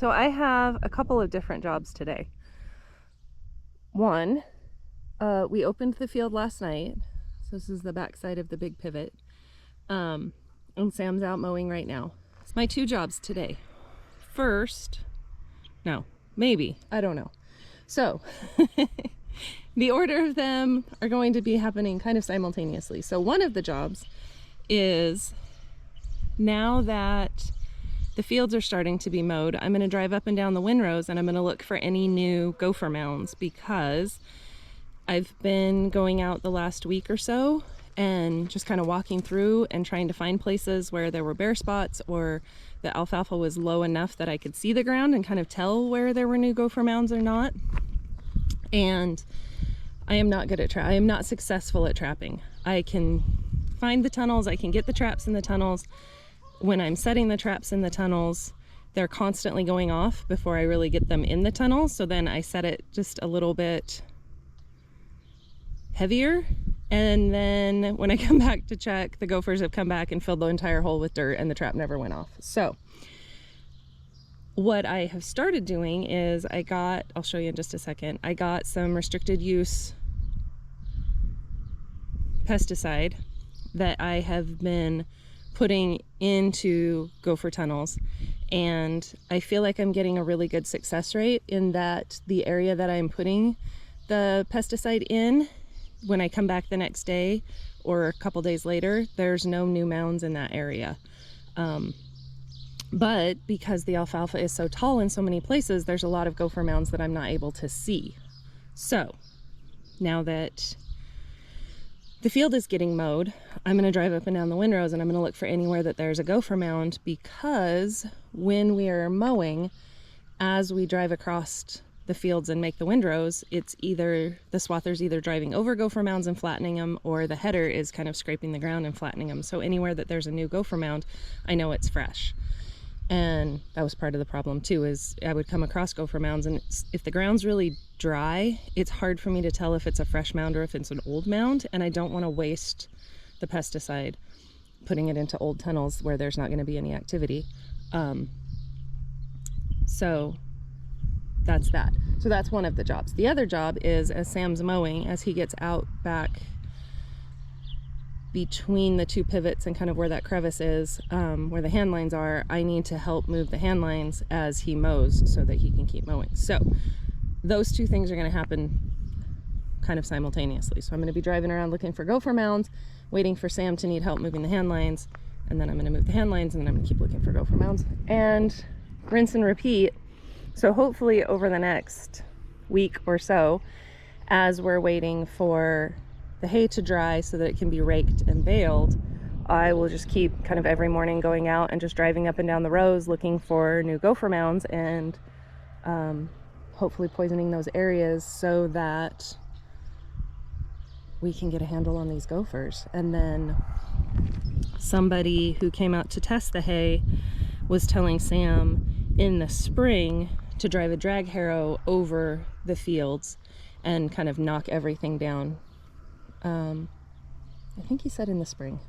So I have a couple of different jobs today. One, we opened the field last night. So this is the back side of the big pivot. And Sam's out mowing right now. It's my two jobs today. First, no, maybe, I don't know. So the order of them are going to be happening kind of simultaneously. So one of the jobs is, now that the fields are starting to be mowed, I'm going to drive up and down the windrows and I'm going to look for any new gopher mounds, because I've been going out the last week or so and just kind of walking through and trying to find places where there were bare spots or the alfalfa was low enough that I could see the ground and kind of tell where there were new gopher mounds or not. And I am not good at I am not successful at trapping. I can find the tunnels, I can get the traps in the tunnels. When I'm setting the traps in the tunnels, they're constantly going off before I really get them in the tunnel. So then I set it just a little bit heavier. And then when I come back to check, the gophers have come back and filled the entire hole with dirt and the trap never went off. So what I have started doing is I'll show you in just a second, I got some restricted use pesticide that I have been putting into gopher tunnels, and I feel like I'm getting a really good success rate in that the area that I'm putting the pesticide in, when I come back the next day or a couple days later, there's no new mounds in that area. But because the alfalfa is so tall in so many places, there's a lot of gopher mounds that I'm not able to see. So now that the field is getting mowed, I'm going to drive up and down the windrows and I'm going to look for anywhere that there's a gopher mound, because when we are mowing, as we drive across the fields and make the windrows, it's either the swather's either driving over gopher mounds and flattening them, or the header is kind of scraping the ground and flattening them. So anywhere that there's a new gopher mound, I know it's fresh. And that was part of the problem too, is I would come across gopher mounds, and if the ground's really dry, it's hard for me to tell if it's a fresh mound or if it's an old mound, and I don't want to waste the pesticide putting it into old tunnels where there's not going to be any activity. So that's that. So that's one of the jobs. The other job is, as Sam's mowing, as he gets out back between the two pivots and kind of where that crevice is, where the hand lines are, I need to help move the hand lines as he mows so that he can keep mowing. So those two things are going to happen kind of simultaneously. So I'm going to be driving around looking for gopher mounds, waiting for Sam to need help moving the hand lines, and then I'm going to move the hand lines, and then I'm going to keep looking for gopher mounds, and rinse and repeat. So hopefully over the next week or so, as we're waiting for the hay to dry so that it can be raked and baled, I will just keep kind of every morning going out and just driving up and down the rows looking for new gopher mounds, and hopefully poisoning those areas so that we can get a handle on these gophers. And then somebody who came out to test the hay was telling Sam in the spring to drive a drag harrow over the fields and kind of knock everything down. I think he said in the spring.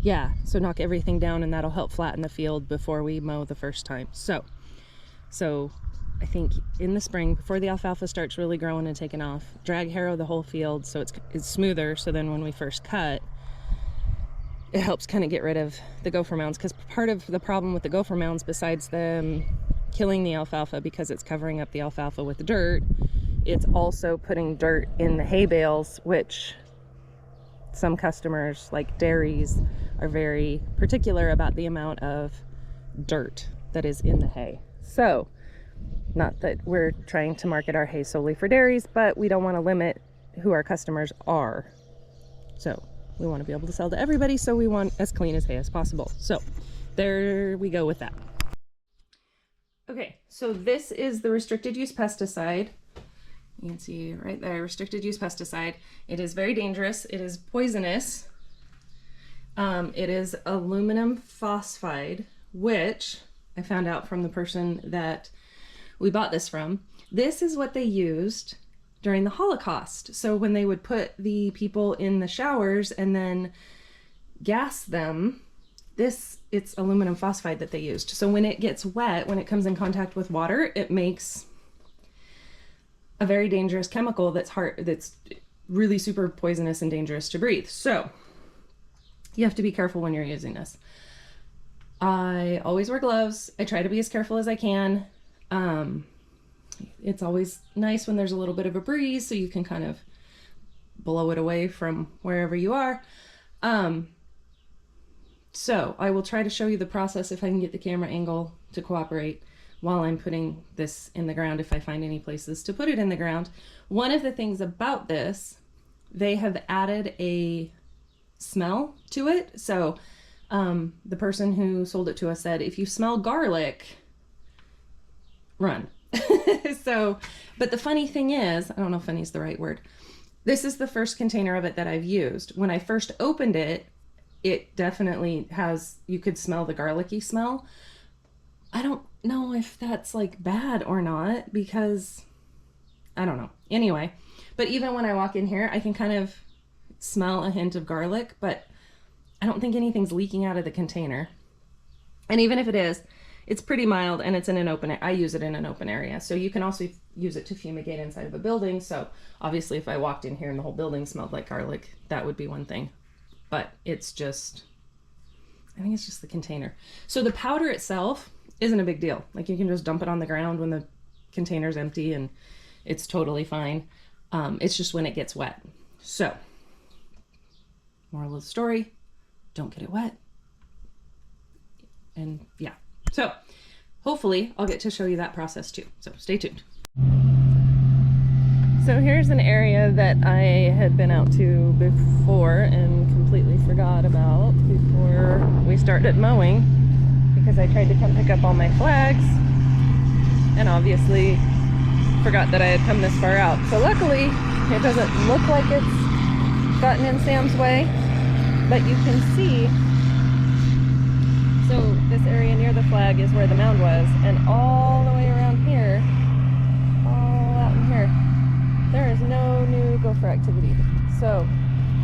Yeah, so knock everything down, and that'll help flatten the field before we mow the first time. So I think in the spring, before the alfalfa starts really growing and taking off, drag harrow the whole field so it's smoother, so then when we first cut, it helps kind of get rid of the gopher mounds. Because part of the problem with the gopher mounds, besides them killing the alfalfa because it's covering up the alfalfa with dirt, it's also putting dirt in the hay bales, which some customers, like dairies, are very particular about the amount of dirt that is in the hay. So, not that we're trying to market our hay solely for dairies, but we don't want to limit who our customers are. So we want to be able to sell to everybody, so we want as clean as hay as possible. So there we go with that. Okay, so this is the restricted use pesticide. You can see right there, restricted use pesticide. It is very dangerous. It is poisonous. It is aluminum phosphide, which I found out from the person that we bought this from. This is what they used during the Holocaust. So when they would put the people in the showers and then gas them, it's aluminum phosphide that they used. So when it gets wet, when it comes in contact with water, it makes a very dangerous chemical that's really super poisonous and dangerous to breathe. So you have to be careful when you're using this. I always wear gloves. I try to be as careful as I can. It's always nice when there's a little bit of a breeze so you can kind of blow it away from wherever you are. So I will try to show you the process if I can get the camera angle to cooperate while I'm putting this in the ground, if I find any places to put it in the ground. One of the things about this, they have added a smell to it. So the person who sold it to us said, if you smell garlic, run. So, but the funny thing is, I don't know if funny is the right word. This is the first container of it that I've used. When I first opened it, it definitely has, you could smell the garlicky smell. I don't know if that's like bad or not, because I don't know. Anyway, but even when I walk in here, I can kind of smell a hint of garlic, but I don't think anything's leaking out of the container. And even if it is, it's pretty mild, and it's in an open, I use it in an open area. So you can also use it to fumigate inside of a building. So obviously if I walked in here and the whole building smelled like garlic, that would be one thing. But it's just, I think it's just the container. So the powder itself isn't a big deal. Like you can just dump it on the ground when the container's empty and it's totally fine. It's just when it gets wet. So, moral of the story, don't get it wet. And yeah, so hopefully I'll get to show you that process too. So stay tuned. So here's an area that I had been out to before and completely forgot about before we started mowing, because I tried to come pick up all my flags and obviously forgot that I had come this far out. So luckily it doesn't look like it's gotten in Sam's way, but you can see, so this area near the flag is where the mound was, and all the way around here, all out in here, there is no new gopher activity. So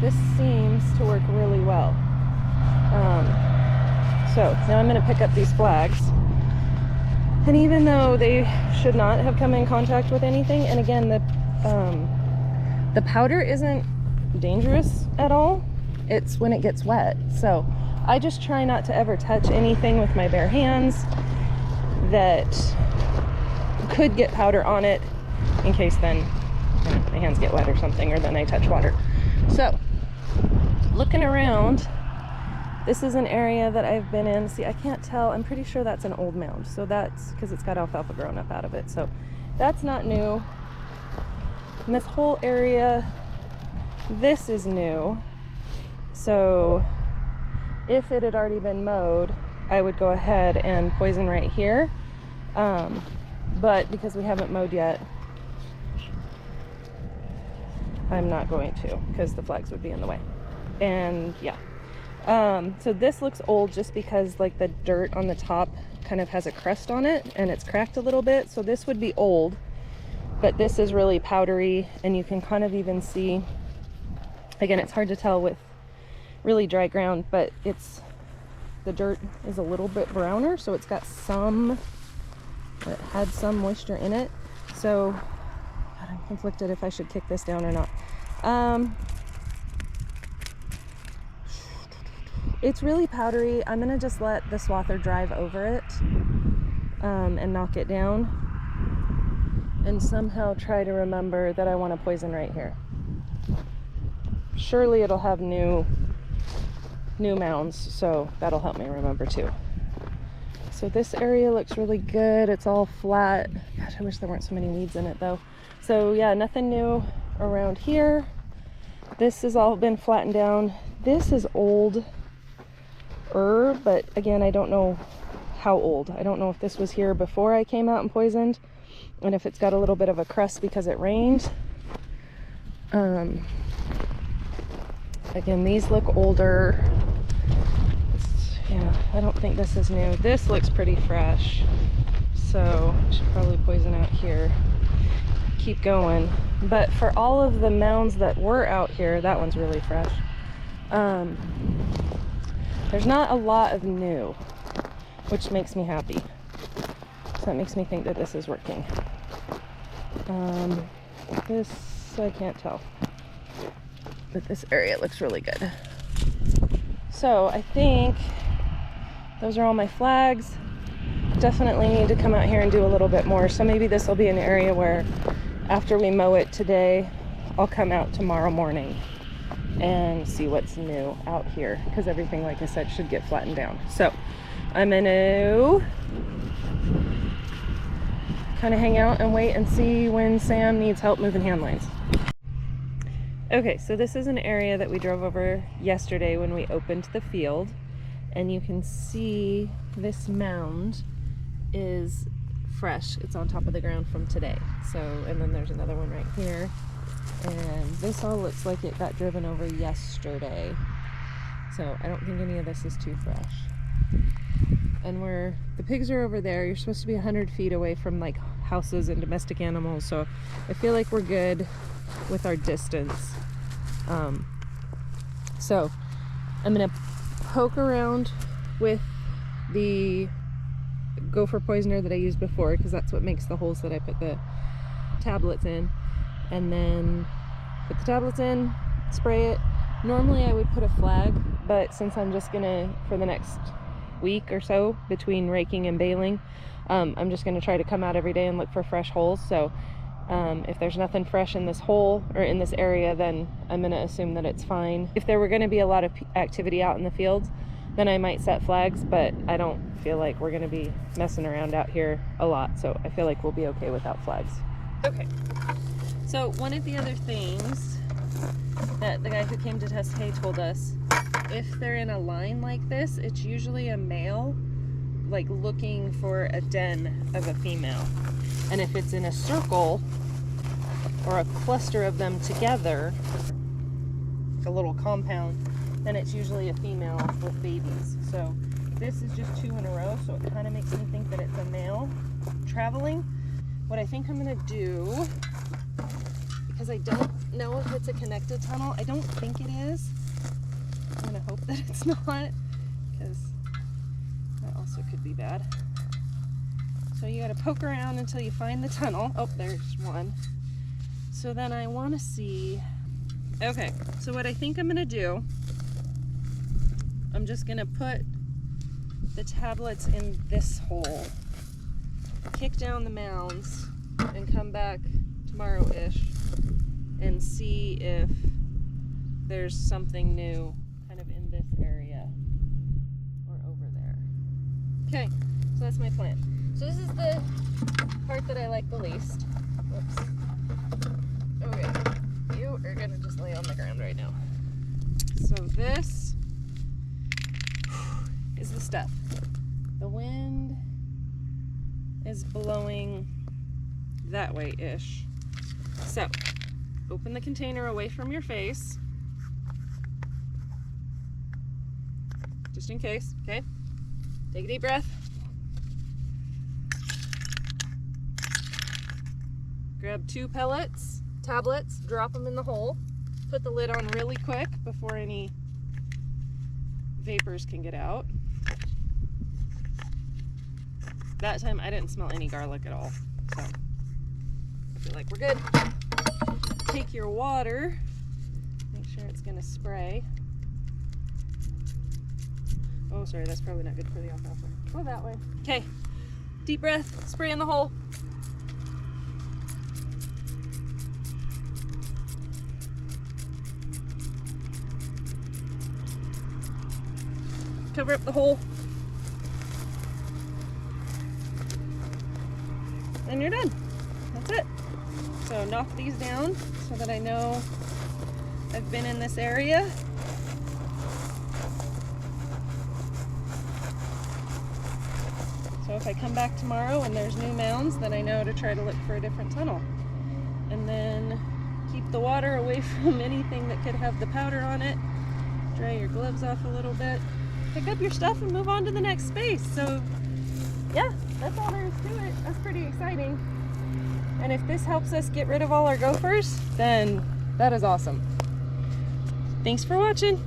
this seems to work really well. So now I'm going to pick up these flags, and even though they should not have come in contact with anything, and again the powder isn't dangerous at all, it's when it gets wet. So I just try not to ever touch anything with my bare hands that could get powder on it, in case then my hands get wet or something, or then I touch water. So looking around, this is an area that I've been in. See, I can't tell, I'm pretty sure that's an old mound, so that's because it's got alfalfa growing up out of it, so that's not new. And this whole area, this is new. So if it had already been mowed, I would go ahead and poison right here, but because we haven't mowed yet, I'm not going to, because the flags would be in the way. And yeah, so this looks old just because like the dirt on the top kind of has a crust on it and it's cracked a little bit, so this would be old, but this is really powdery, and you can kind of even see, again, it's hard to tell with really dry ground, but it's, the dirt is a little bit browner, so it's got some, it had some moisture in it. So God, I'm conflicted if I should kick this down or not. It's really powdery. I'm gonna just let the swather drive over it and knock it down, and somehow try to remember that I want to poison right here. Surely it'll have new mounds, so that'll help me remember too. So this area looks really good. It's all flat. Gosh, I wish there weren't so many weeds in it though. So yeah, nothing new around here. This has all been flattened down. This is old, but again, I don't know how old. I don't know if this was here before I came out and poisoned, and if it's got a little bit of a crust because it rained. Again, these look older. Yeah, I don't think this is new. This looks pretty fresh, so I should probably poison out here. Keep going. But for all of the mounds that were out here, that one's really fresh. There's not a lot of new, which makes me happy. So that makes me think that this is working. This, I can't tell. But this area looks really good. So I think those are all my flags. Definitely need to come out here and do a little bit more. So maybe this will be an area where after we mow it today, I'll come out tomorrow morning and see what's new out here, because everything, like I said, should get flattened down. So I'm gonna kind of hang out and wait and see when Sam needs help moving hand lines. Okay, so this is an area that we drove over yesterday when we opened the field, and you can see this mound is fresh. It's on top of the ground from today. So, and then there's another one right here. And this all looks like it got driven over yesterday. So I don't think any of this is too fresh. And the pigs are over there. You're supposed to be 100 feet away from like houses and domestic animals. So I feel like we're good with our distance. So I'm gonna poke around with the gopher poisoner that I used before, because that's what makes the holes that I put the tablets in, and then put the tablets in, spray it. Normally I would put a flag, but since I'm just gonna, for the next week or so between raking and baling, I'm just gonna try to come out every day and look for fresh holes. So if there's nothing fresh in this hole or in this area, then I'm gonna assume that it's fine. If there were gonna be a lot of activity out in the fields, then I might set flags, but I don't feel like we're gonna be messing around out here a lot, so I feel like we'll be okay without flags. Okay, so one of the other things that the guy who came to test hay told us, if they're in a line like this, it's usually a male, like looking for a den of a female. And if it's in a circle or a cluster of them together, a little compound, then it's usually a female with babies. So this is just 2 in a row, so it kind of makes me think that it's a male traveling. What I think I'm gonna do, because I don't know if it's a connected tunnel, I don't think it is. I'm gonna hope that it's not, because that also could be bad. So you gotta poke around until you find the tunnel. Oh, there's one. So then I wanna see, okay, so what I think I'm gonna do, I'm just gonna put the tablets in this hole, kick down the mounds, and come back tomorrow-ish and see if there's something new kind of in this area or over there. Okay, so that's my plan. So this is the part that I like the least. Whoops. Okay, you are gonna just lay on the ground right now. So this is the stuff. The wind is blowing that way-ish. So, open the container away from your face, just in case, okay? Take a deep breath. Grab 2 tablets, drop them in the hole. Put the lid on really quick before any vapors can get out. That time I didn't smell any garlic at all, so I feel like we're good. Take your water, make sure it's gonna spray. Oh, sorry, that's probably not good for the alfalfa. Go that way. Okay, deep breath, spray in the hole. Cover up the hole. And you're done. That's it. So knock these down so that I know I've been in this area. So if I come back tomorrow and there's new mounds, then I know to try to look for a different tunnel. And then keep the water away from anything that could have the powder on it. Dry your gloves off a little bit. Pick up your stuff and move on to the next space. So yeah, that's all there is to it. That's pretty exciting. And if this helps us get rid of all our gophers, then that is awesome. Thanks for watching.